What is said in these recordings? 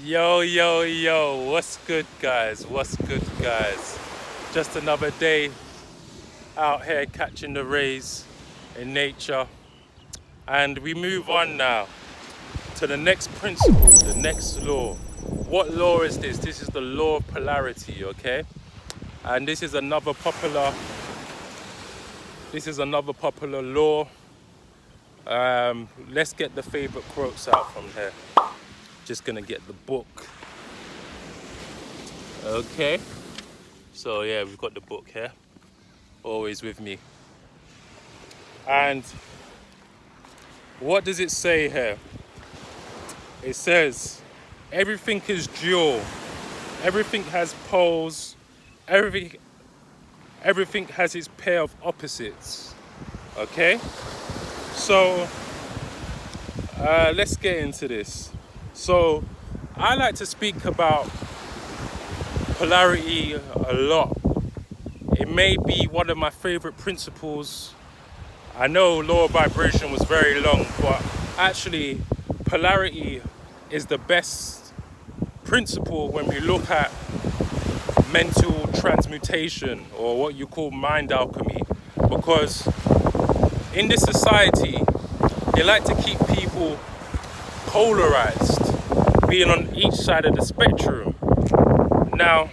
Yo, what's good, guys? What's good, guys? Just another day out here catching the rays in nature. And we move on now to the next principle, the next law. What law is this? This is the law of polarity, okay? And this is another popular law. Let's get the favorite quotes out from here. Just gonna get the book. Okay, so yeah, we've got the book here, always with me. And what does it say here? It says everything is dual, everything has poles, everything has its pair of opposites. Okay, so let's get into this. So I like to speak about polarity a lot. It may be one of my favorite principles. I know law of vibration was very long, but actually polarity is the best principle when we look at mental transmutation, or what you call mind alchemy, because in this society they like to keep people polarized, being on each side of the spectrum. Now,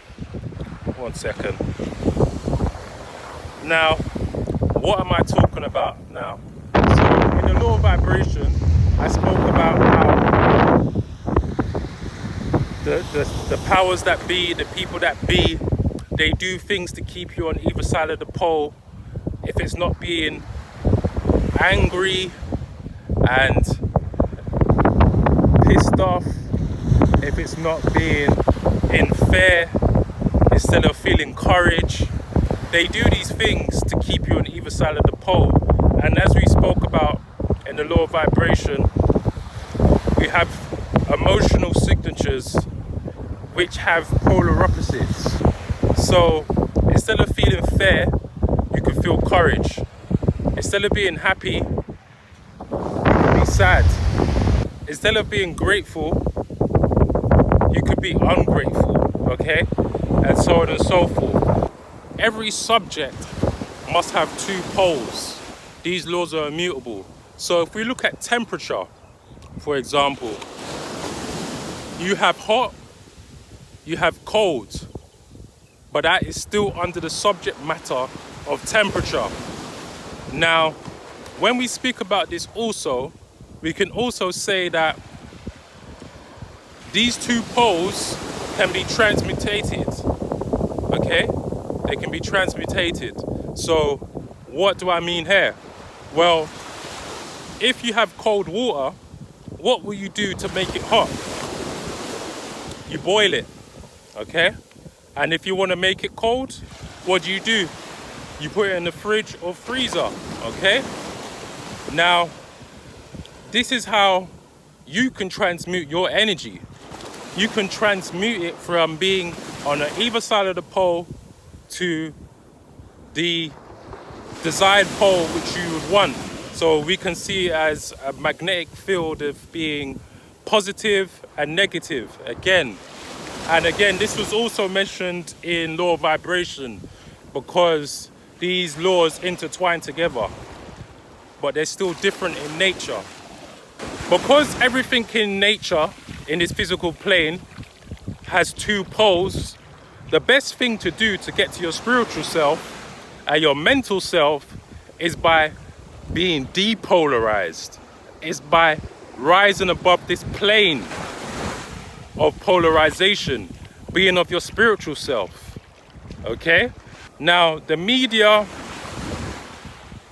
one second. Now, what am I talking about now? So, in the law of vibration, I spoke about how the powers that be, the people that be, they do things to keep you on either side of the pole. If it's not being angry and pissed off, if it's not being in fear, instead of feeling courage, they do these things to keep you on either side of the pole. And as we spoke about in the law of vibration, we have emotional signatures which have polar opposites. So instead of feeling fear, you can feel courage. Instead of being happy, you can be sad. Instead of being grateful, you could be ungrateful, okay? And so on and so forth. Every subject must have two poles. These laws are immutable. So if we look at temperature, for example, you have hot, you have cold, but that is still under the subject matter of temperature. Now, when we speak about this also, we can also say that these two poles can be transmutated, okay? They can be transmutated. So what do I mean here? Well, if you have cold water, what will you do to make it hot? You boil it, okay? And if you want to make it cold, what do? You put it in the fridge or freezer, okay? Now, this is how you can transmute your energy. You can transmute it from being on either side of the pole to the desired pole which you would want. So we can see it as a magnetic field of being positive and negative again. And again, this was also mentioned in law of vibration, because these laws intertwine together, but they're still different in nature. Because everything in nature, in this physical plane, has two poles, the best thing to do to get to your spiritual self and your mental self is by being depolarized. It's by rising above this plane of polarization, being of your spiritual self, okay? Now, the media,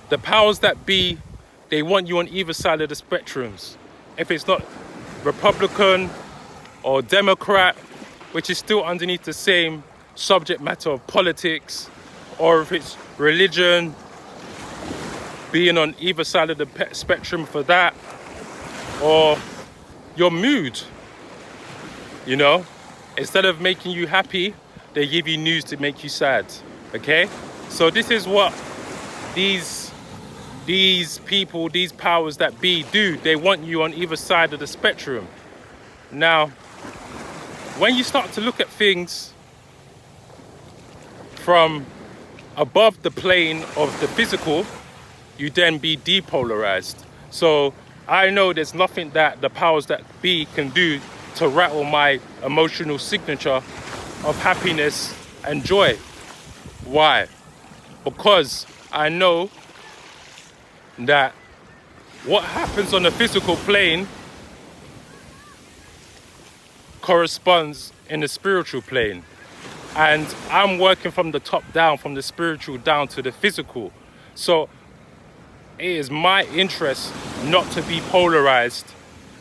the powers that be, they want you on either side of the spectrums. If it's not Republican or Democrat, which is still underneath the same subject matter of politics, or if it's religion, being on either side of the spectrum for that, or your mood, you know, instead of making you happy, they give you news to make you sad, okay? So this is what these people, these powers that be do. They want you on either side of the spectrum. Now, when you start to look at things from above the plane of the physical, you then be depolarized. So I know there's nothing that the powers that be can do to rattle my emotional signature of happiness and joy. Why? Because I know that what happens on the physical plane corresponds in the spiritual plane. And I'm working from the top down, from the spiritual down to the physical. So it is my interest not to be polarized,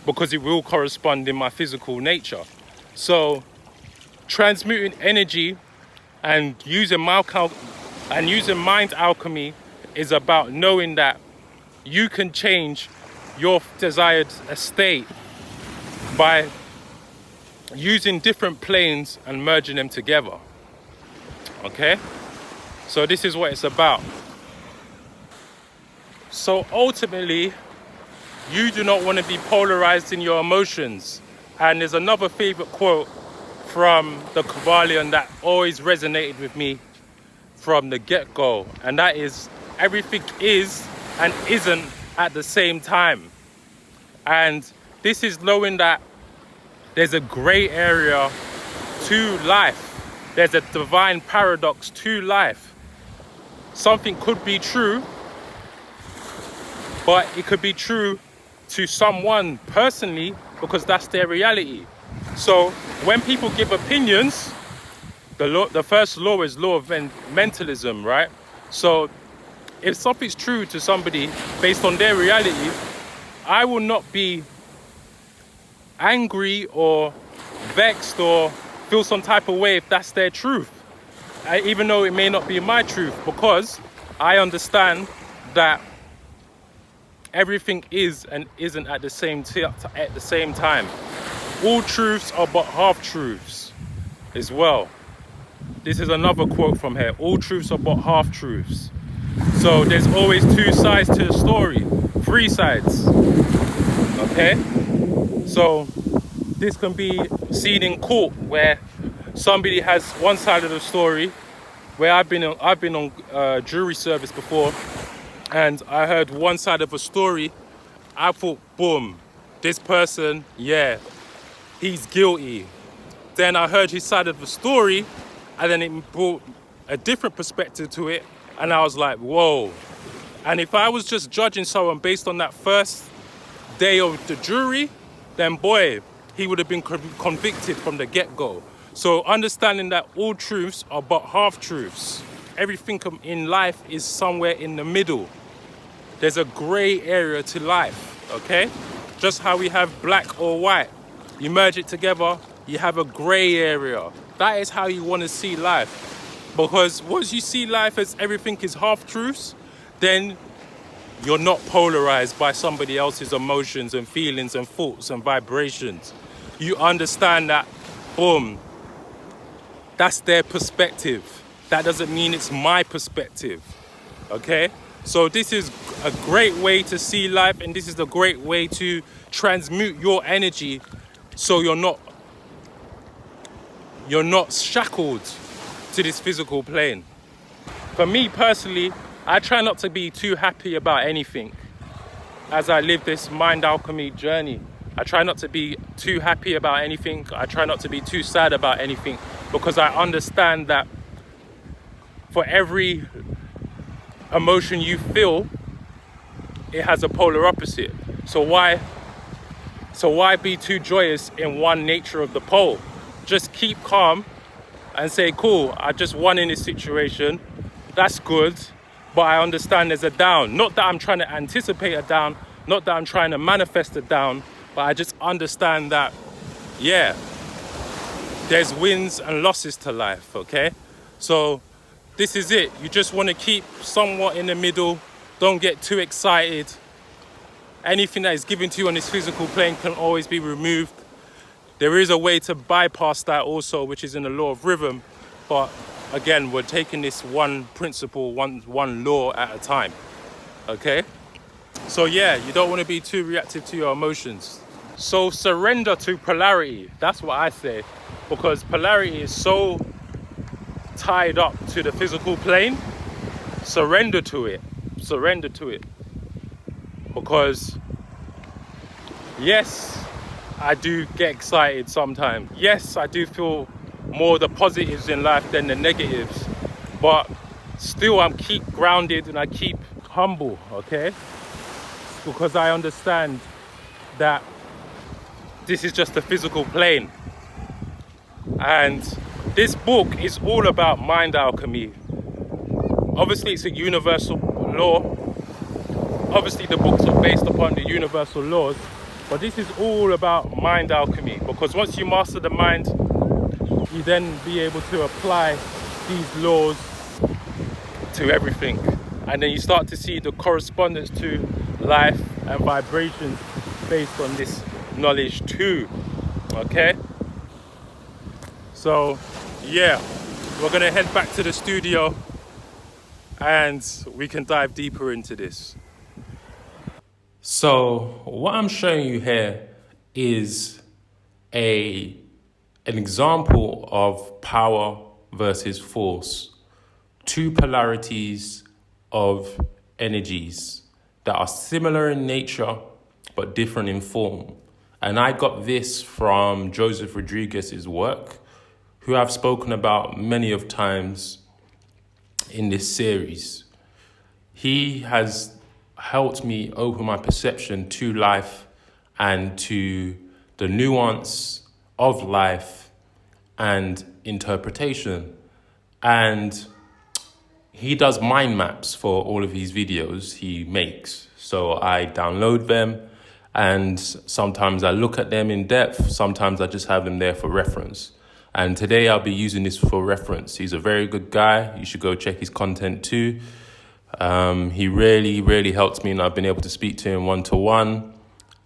because it will correspond in my physical nature. So transmuting energy and using mind alchemy is about knowing that you can change your desired state by using different planes and merging them together. Okay? So this is what it's about. So ultimately, you do not want to be polarized in your emotions. And there's another favorite quote from the KYBALION that always resonated with me from the get-go, and that is, everything is and isn't at the same time. And this is knowing that there's a gray area to life. There's a divine paradox to life. Something could be true, but it could be true to someone personally because that's their reality. So when people give opinions, the first law is law of mentalism, right? So if something's true to somebody based on their reality, I will not be angry or vexed or feel some type of way if that's their truth, even though it may not be my truth, because I understand that everything is and isn't at the same time. All truths are but half truths as well. This is another quote from here. All truths are but half truths. So there's always two sides to the story, three sides. Okay? So this can be seen in court where somebody has one side of the story, where I've been on jury service before, and I heard one side of a story. I thought, boom, this person, yeah, he's guilty. Then I heard his side of the story, and then it brought a different perspective to it, and I was like, whoa. And if I was just judging someone based on that first day of the jury, then boy, he would have been convicted from the get-go. So understanding that all truths are but half-truths. Everything in life is somewhere in the middle. There's a gray area to life, okay? Just how we have black or white. You merge it together, you have a gray area. That is how you want to see life. Because once you see life as everything is half-truths, then you're not polarized by somebody else's emotions and feelings and thoughts and vibrations. You understand that, boom, that's their perspective. That doesn't mean it's my perspective, okay? So this is a great way to see life, and this is a great way to transmute your energy so you're not shackled to this physical plane. For me personally, I try not to be too happy about anything as I live this mind alchemy journey. I try not to be too happy about anything. I try not to be too sad about anything, because I understand that for every emotion you feel, it has a polar opposite. So why be too joyous in one nature of the pole? Just keep calm and say, cool, I just won in this situation. That's good, but I understand there's a down. Not that I'm trying to anticipate a down, not that I'm trying to manifest a down, but I just understand that, yeah, there's wins and losses to life, okay? So this is it. You just want to keep somewhat in the middle. Don't get too excited. Anything that is given to you on this physical plane can always be removed. There is a way to bypass that also, which is in the law of rhythm. But again, we're taking this one principle, one law at a time, okay? So yeah, you don't want to be too reactive to your emotions. So surrender to polarity. That's what I say. because polarity is so tied up to the physical plane. Surrender to it. Surrender to it. Because yes, I do get excited sometimes. Yes, I do feel more the positives in life than the negatives. But still, I'm keep grounded and I keep humble, okay? Because I understand that this is just a physical plane. And this book is all about mind alchemy. Obviously, it's a universal law. Obviously, the books are based upon the universal laws. But this is all about mind alchemy. Because once you master the mind, you then be able to apply these laws to everything. And then you start to see the correspondence to life and vibrations based on this knowledge too. Okay? So, yeah, we're gonna head back to the studio and we can dive deeper into this. So, what I'm showing you here is an example of power versus force. Two polarities of energies that are similar in nature but different in form. And I got this from Joseph Rodriguez's work, who I've spoken about many of times in this series. He has helped me open my perception to life and to the nuance of life and interpretation. And he does mind maps for all of these videos he makes. So I download them and sometimes I look at them in depth. Sometimes I just have them there for reference. And today I'll be using this for reference. He's a very good guy. You should go check his content too. He really helped me and I've been able to speak to him one-to-one.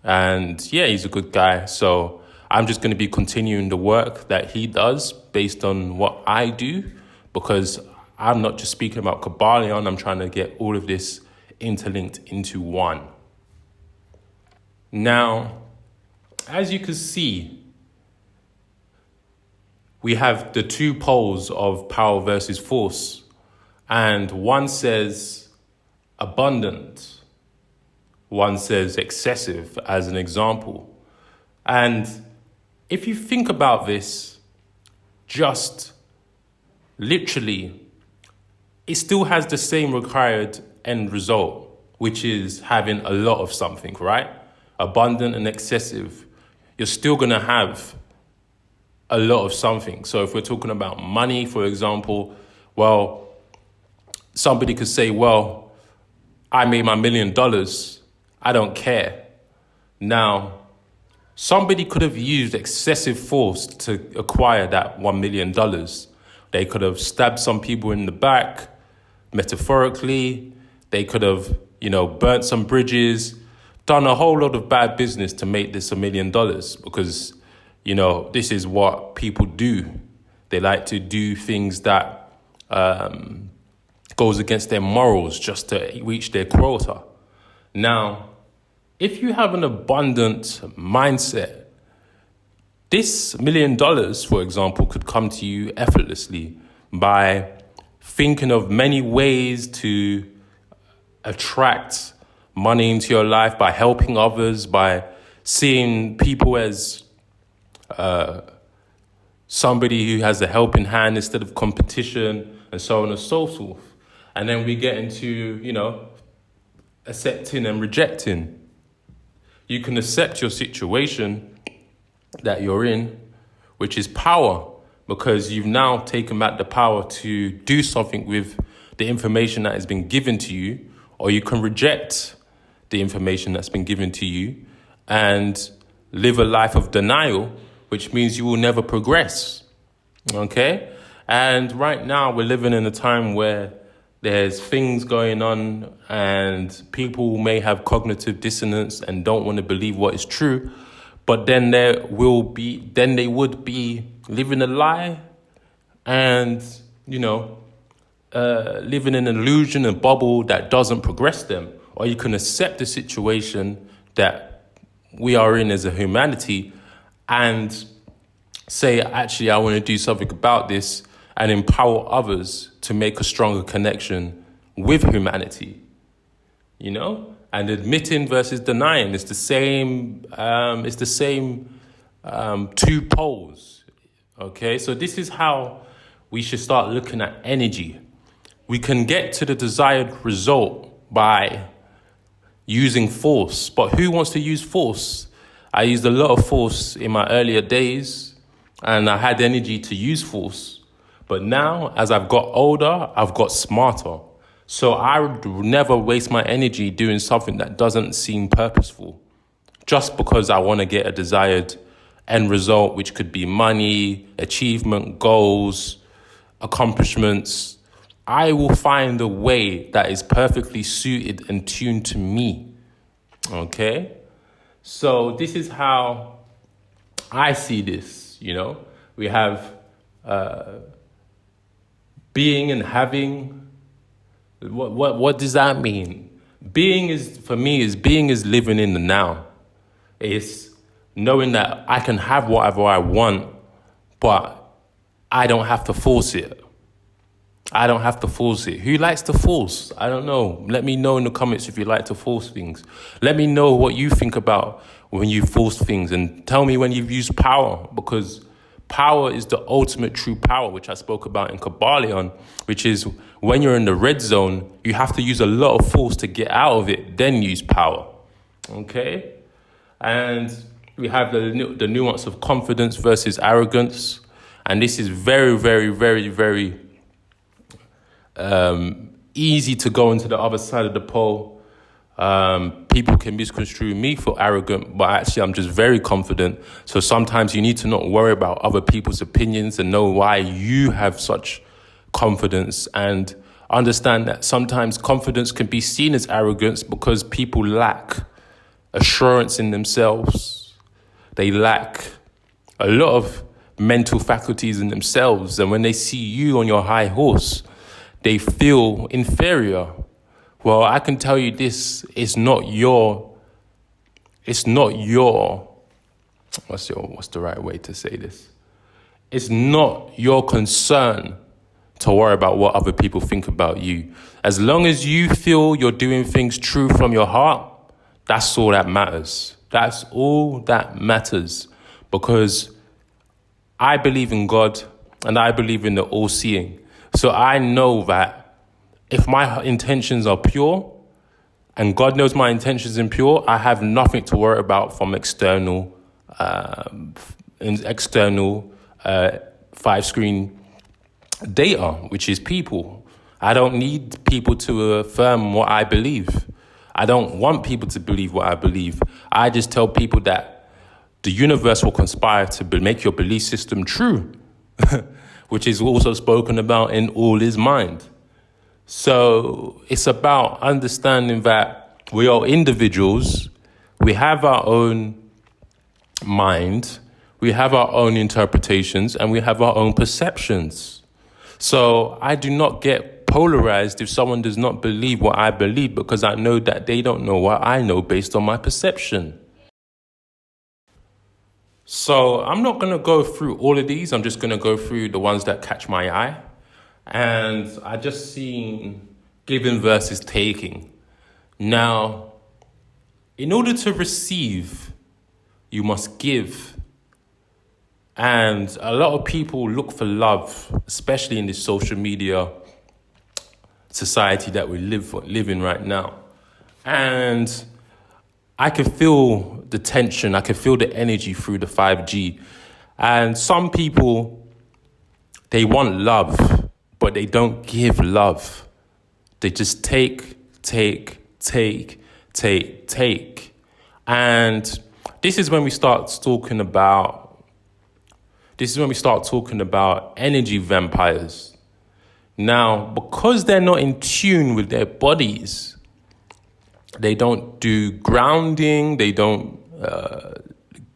And yeah, he's a good guy. So I'm just going to be continuing the work that he does based on what I do, because I'm not just speaking about KYBALION. I'm trying to get all of this interlinked into one. Now, as you can see, we have the two poles of power versus force. And one says abundant. One says excessive, as an example. And if you think about this, just literally, it still has the same required end result, which is having a lot of something, right? Abundant and excessive. You're still going to have a lot of something. So if we're talking about money, for example, well, somebody could say, well, I made my $1 million. I don't care. Now, somebody could have used excessive force to acquire that $1 million. They could have stabbed some people in the back, metaphorically. They could have, burnt some bridges, done a whole lot of bad business to make this $1 million, because this is what people do. They like to do things that goes against their morals just to reach their quota. Now, if you have an abundant mindset, this $1 million, for example, could come to you effortlessly by thinking of many ways to attract money into your life, by helping others, by seeing people as somebody who has a helping hand instead of competition, and so on and so forth. And then we get into, accepting and rejecting. You can accept your situation that you're in, which is power, because you've now taken back the power to do something with the information that has been given to you, or you can reject the information that's been given to you and live a life of denial, which means you will never progress, okay? And right now we're living in a time where there's things going on and people may have cognitive dissonance and don't want to believe what is true, but then they would be living a lie and, living in an illusion, a bubble that doesn't progress them. Or you can accept the situation that we are in as a humanity and say, actually, I want to do something about this and empower others to make a stronger connection with humanity, you know? And admitting versus denying is the same, two poles, okay? So this is how we should start looking at energy. We can get to the desired result by using force, but who wants to use force? I used a lot of force in my earlier days, and I had energy to use force. But now, as I've got older, I've got smarter. So I would never waste my energy doing something that doesn't seem purposeful, just because I want to get a desired end result, which could be money, achievement, goals, accomplishments. I will find a way that is perfectly suited and tuned to me. Okay? So this is how I see this, you know? We have being and having. What does that mean? Being is, for me, being is living in the now. It's knowing that I can have whatever I want, but I don't have to force it. I don't have to force it. Who likes to force? I don't know. Let me know in the comments if you like to force things. Let me know what you think about when you force things, and tell me when you've used power, because power is the ultimate true power, which I spoke about in KYBALION, which is when you're in the red zone, you have to use a lot of force to get out of it, then use power. Okay? And we have the nuance of confidence versus arrogance. And this is very, very, very, very easy to go into the other side of the pole. People can misconstrue me for arrogant, but actually I'm just very confident. So sometimes you need to not worry about other people's opinions and know why you have such confidence, and understand that sometimes confidence can be seen as arrogance because people lack assurance in themselves. They lack a lot of mental faculties in themselves, and when they see you on your high horse, they feel inferior. Well, I can tell you this, what's the right way to say this? It's not your concern to worry about what other people think about you. As long as you feel you're doing things true from your heart, that's all that matters. That's all that matters. Because I believe in God and I believe in the all-seeing. So I know that if my intentions are pure, and God knows my intentions are pure, I have nothing to worry about from external five-screen data, which is people. I don't need people to affirm what I believe. I don't want people to believe what I believe. I just tell people that the universe will conspire to make your belief system true, which is also spoken about in All Is Mind. So it's about understanding that we are individuals, we have our own mind, we have our own interpretations, and we have our own perceptions. So I do not get polarized if someone does not believe what I believe, because I know that they don't know what I know based on my perception. So I'm not going to go through all of these. I'm just going to go through the ones that catch my eye. And I just seen giving versus taking. Now, in order to receive, you must give. And a lot of people look for love, especially in this social media society that we live in right now. And I can feel the tension, I can feel the energy through the 5G. And some people, they want love, but they don't give love. They just take. And this is when we start talking about energy vampires. Now, because they're not in tune with their bodies, they don't do grounding, they don't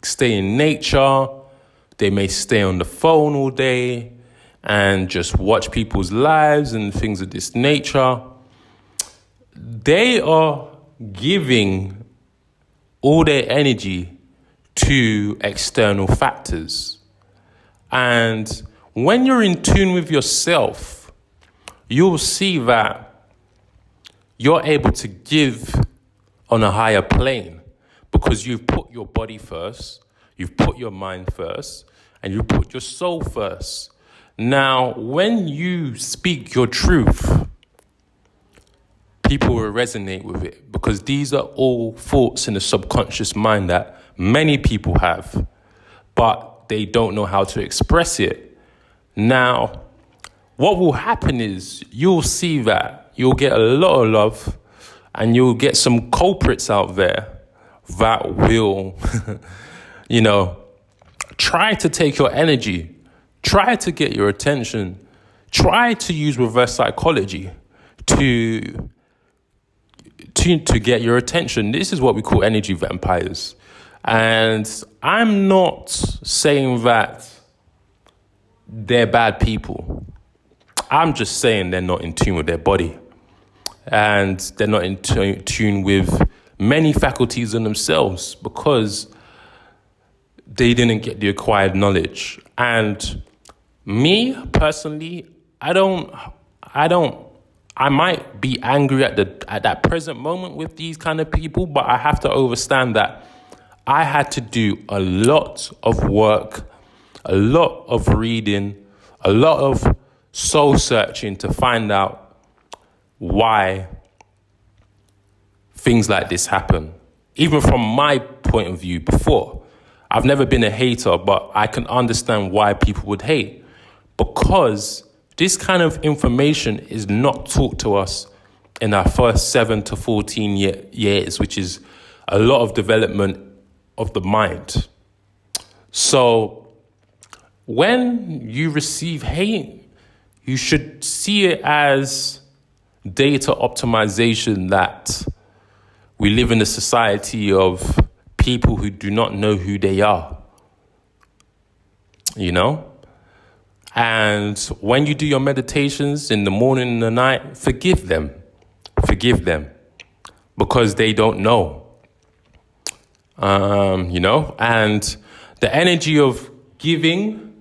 stay in nature, they may stay on the phone all day and just watch people's lives and things of this nature. They are giving all their energy to external factors. And when you're in tune with yourself, you'll see that you're able to give on a higher plane because you've put your body first, you've put your mind first, and you put your soul first. Now, when you speak your truth, people will resonate with it because these are all thoughts in the subconscious mind that many people have, but they don't know how to express it. Now, what will happen is you'll see that you'll get a lot of love and you'll get some culprits out there that will, try to take your energy, try to get your attention, try to use reverse psychology to get your attention. This is what we call energy vampires. And I'm not saying that they're bad people. I'm just saying they're not in tune with their body. And they're not in tune with many faculties in themselves because they didn't get the acquired knowledge. And me, personally, I might be angry at that present moment with these kind of people, but I have to understand that I had to do a lot of work, a lot of reading, a lot of soul searching to find out why things like this happen. Even from my point of view before, I've never been a hater, but I can understand why people would hate because this kind of information is not taught to us in our first 7 to 14 years, which is a lot of development of the mind. So when you receive hate, you should see it as data optimization, that we live in a society of people who do not know who they are, And when you do your meditations in the morning and the night, forgive them, because they don't know, and the energy of giving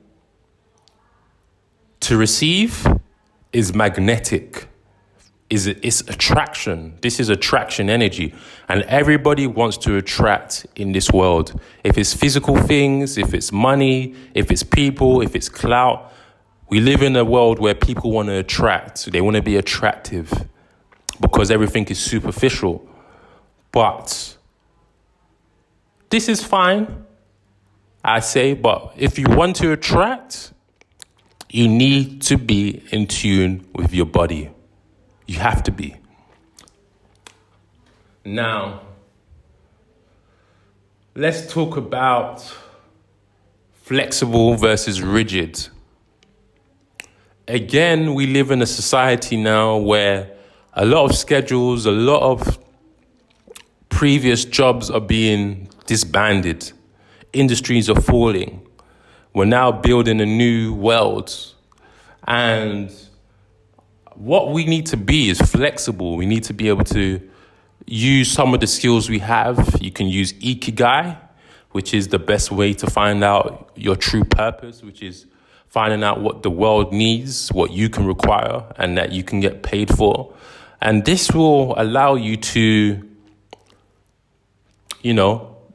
to receive is magnetic. It's attraction. This is attraction energy. And everybody wants to attract in this world. If it's physical things, if it's money, if it's people, if it's clout, we live in a world where people want to attract. They want to be attractive because everything is superficial. But this is fine, I say, but if you want to attract, you need to be in tune with your body. You have to be. Now, let's talk about flexible versus rigid. Again, we live in a society now where a lot of schedules, a lot of previous jobs are being disbanded. Industries are falling. We're now building a new world. And what we need to be is flexible. We need to be able to use some of the skills we have. You can use Ikigai, which is the best way to find out your true purpose, which is finding out what the world needs, what you can require, and that you can get paid for. And this will allow you to,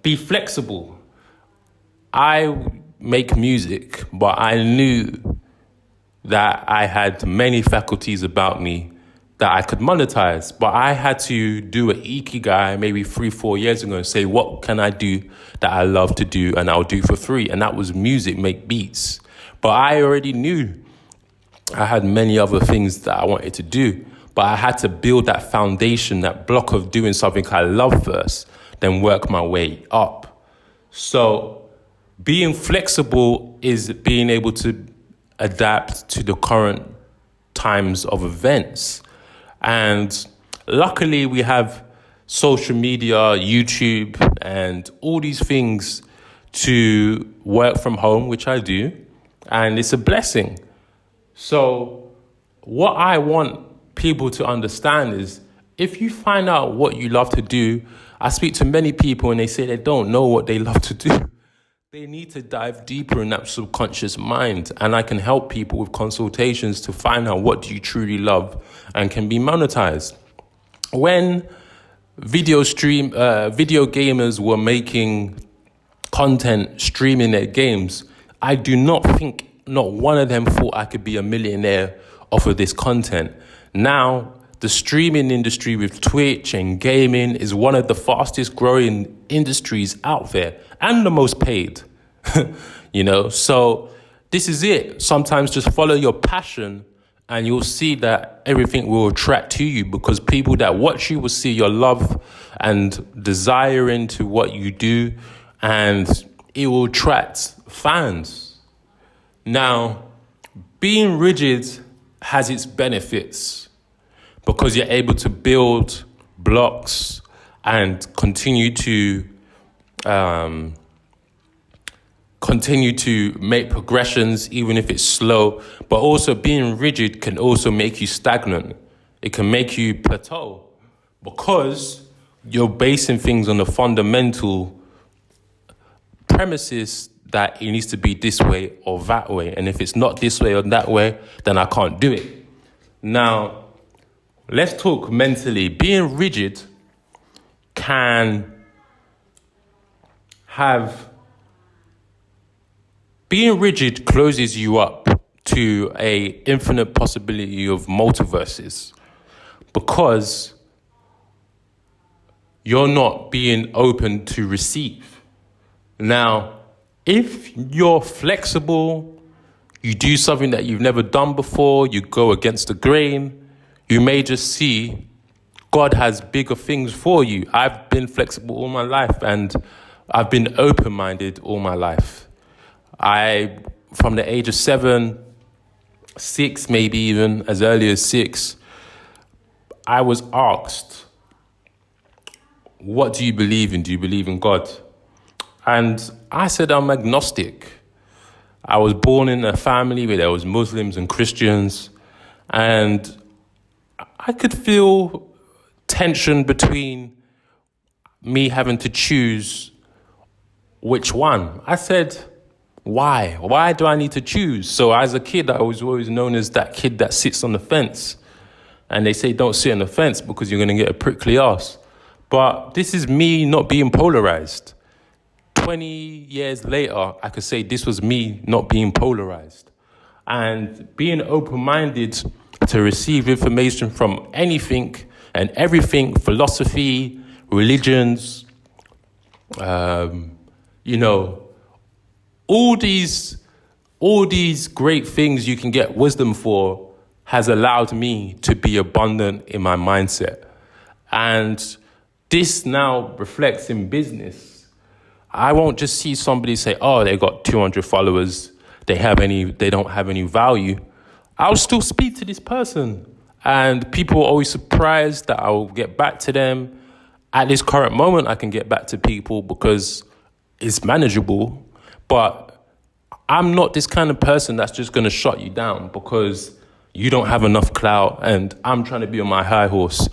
be flexible. I make music, but I knew that I had many faculties about me that I could monetize. But I had to do an Ikigai maybe 3-4 years ago and say, what can I do that I love to do and I'll do for free? And that was music, make beats. But I already knew I had many other things that I wanted to do. But I had to build that foundation, that block of doing something I love first, then work my way up. So being flexible is being able to adapt to the current times of events. And luckily we have social media, YouTube, and all these things to work from home, which I do. And it's a blessing. So what I want people to understand is if you find out what you love to do, I speak to many people and they say they don't know what they love to do. They need to dive deeper in that subconscious mind, and I can help people with consultations to find out what do you truly love and can be monetized. When video gamers were making content streaming their games, I do not think not one of them thought I could be a millionaire off of this content. Now, the streaming industry with Twitch and gaming is one of the fastest growing industries out there and the most paid, so this is it. Sometimes just follow your passion and you'll see that everything will attract to you, because people that watch you will see your love and desire into what you do, and it will attract fans. Now, being rigid has its benefits, because you're able to build blocks and continue to make progressions, even if it's slow. But also being rigid can also make you stagnant. It can make you plateau, because you're basing things on the fundamental premises that it needs to be this way or that way. And if it's not this way or that way, then I can't do it. Now, let's talk mentally. Being rigid closes you up to a infinite possibility of multiverses, because you're not being open to receive. Now, if you're flexible, you do something that you've never done before, you go against the grain, you may just see God has bigger things for you. I've been flexible all my life, and I've been open-minded all my life. From the age of 7, 6, maybe even as early as 6, I was asked, what do you believe in? Do you believe in God? And I said, I'm agnostic. I was born in a family where there was Muslims and Christians, and I could feel tension between me having to choose which one. I said, why? Why do I need to choose? So as a kid, I was always known as that kid that sits on the fence. And they say, don't sit on the fence because you're going to get a prickly ass. But this is me not being polarized. 20 years later, I could say this was me not being polarized. And being open-minded to receive information from anything and everything, philosophy, religions, all these great things you can get wisdom for has allowed me to be abundant in my mindset. And this now reflects in business. I won't just see somebody say, oh, they got 200 followers, they don't have any value. I'll still speak to this person. And people are always surprised that I'll get back to them. At this current moment, I can get back to people because it's manageable. But I'm not this kind of person that's just going to shut you down because you don't have enough clout and I'm trying to be on my high horse.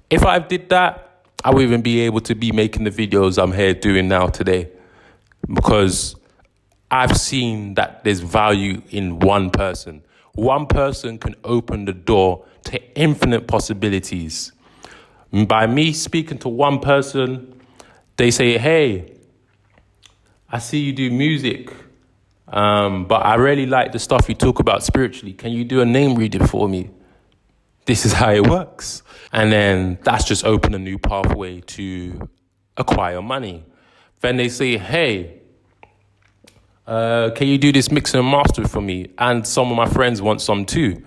If I did that, I wouldn't even be able to be making the videos I'm here doing now today, because I've seen that there's value in one person. One person can open the door to infinite possibilities. By me speaking to one person, they say, hey, I see you do music, but I really like the stuff you talk about spiritually. Can you do a name reading for me? This is how it works. And then that's just opened a new pathway to acquire money. Then they say, hey, can you do this mix and master for me? And some of my friends want some too.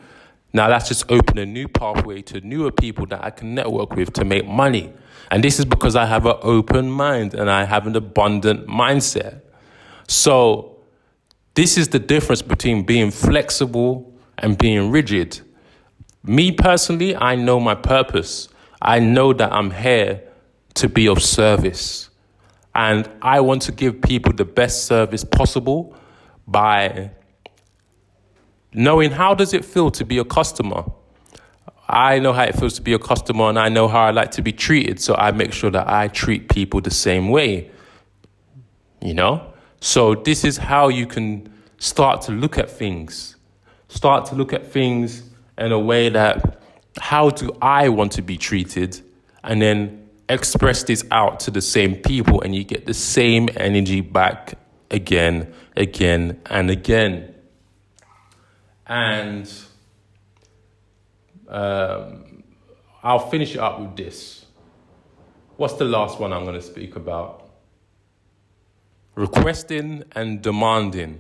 Now that's just opened a new pathway to newer people that I can network with to make money. And this is because I have an open mind and I have an abundant mindset. So this is the difference between being flexible and being rigid. Me personally, I know my purpose. I know that I'm here to be of service. And I want to give people the best service possible by knowing how does it feel to be a customer. I know how it feels to be a customer, and I know how I like to be treated. So I make sure that I treat people the same way, So this is how you can start to look at things. Start to look at things in a way that, how do I want to be treated? And then express this out to the same people, and you get the same energy back again, and again. And I'll finish it up with this. What's the last one I'm going to speak about? Requesting and demanding.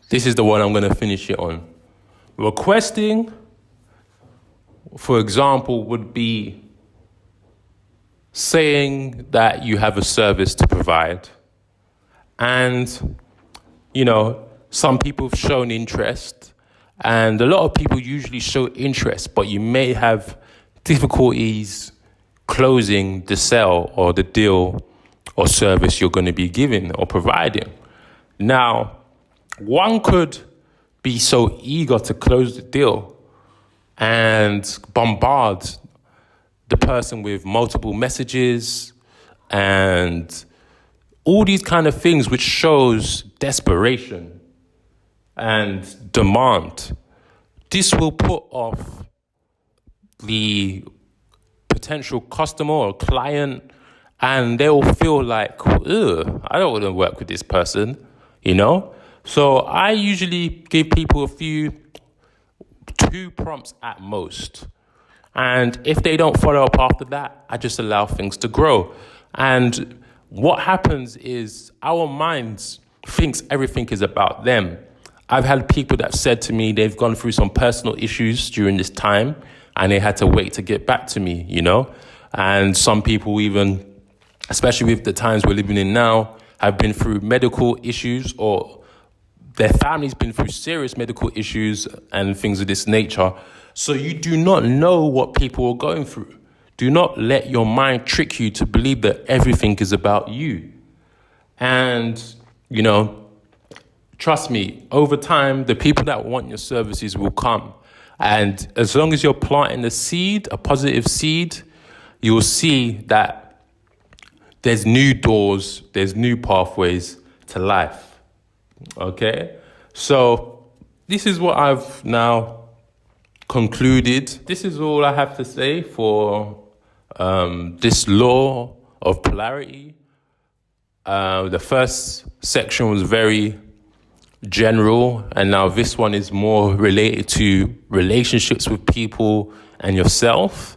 This is the one I'm going to finish it on. Requesting, for example, would be saying that you have a service to provide. And, some people have shown interest. And a lot of people usually show interest, but you may have difficulties closing the sale or the deal or service you're going to be giving or providing. Now, one could be so eager to close the deal and bombard the person with multiple messages and all these kind of things, which shows desperation and demand. This will put off the potential customer or client, and they will feel like, ugh, I don't want to work with this person, So I usually give people 2 prompts at most. And if they don't follow up after that, I just allow things to grow. And what happens is our minds thinks everything is about them. I've had people that said to me they've gone through some personal issues during this time and they had to wait to get back to me, And some people even, especially with the times we're living in now, have been through medical issues, or their family's been through serious medical issues and things of this nature. So you do not know what people are going through. Do not let your mind trick you to believe that everything is about you. And, trust me, over time, the people that want your services will come. And as long as you're planting a seed, a positive seed, you will see that there's new doors, there's new pathways to life. Okay? So this is what I've now concluded. This is all I have to say for this law of polarity. The first section was very general, and now this one is more related to relationships with people and yourself.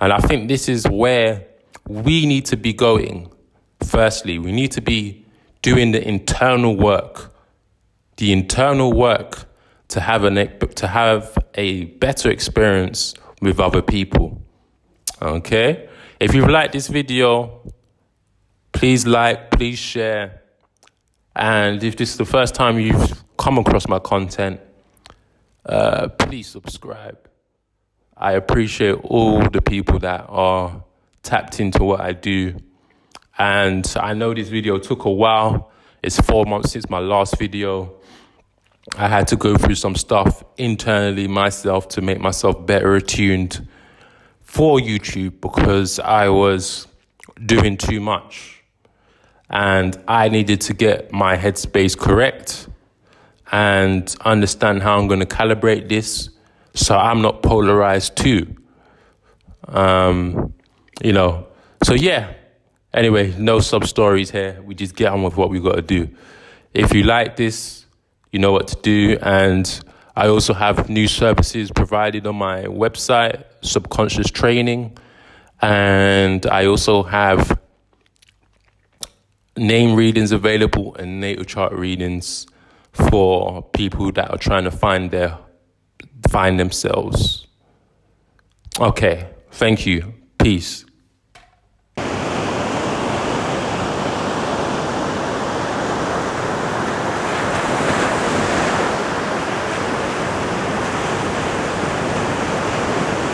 And I think this is where we need to be going. Firstly, we need to be doing the internal work to have a better experience with other people. Okay? If you've liked this video, please like, please share. And if this is the first time you've come across my content, please subscribe. I appreciate all the people that are tapped into what I do. And I know this video took a while. It's 4 months since my last video. I had to go through some stuff internally myself to make myself better attuned for YouTube, because I was doing too much. And I needed to get my headspace correct and understand how I'm going to calibrate this so I'm not polarized too. So yeah. Anyway, no sub-stories here. We just get on with what we got to do. If you like this, you know what to do. And I also have new services provided on my website, Subconscious Training. And I also have name readings available and natal chart readings for people that are trying to find themselves. Okay, thank you. Peace.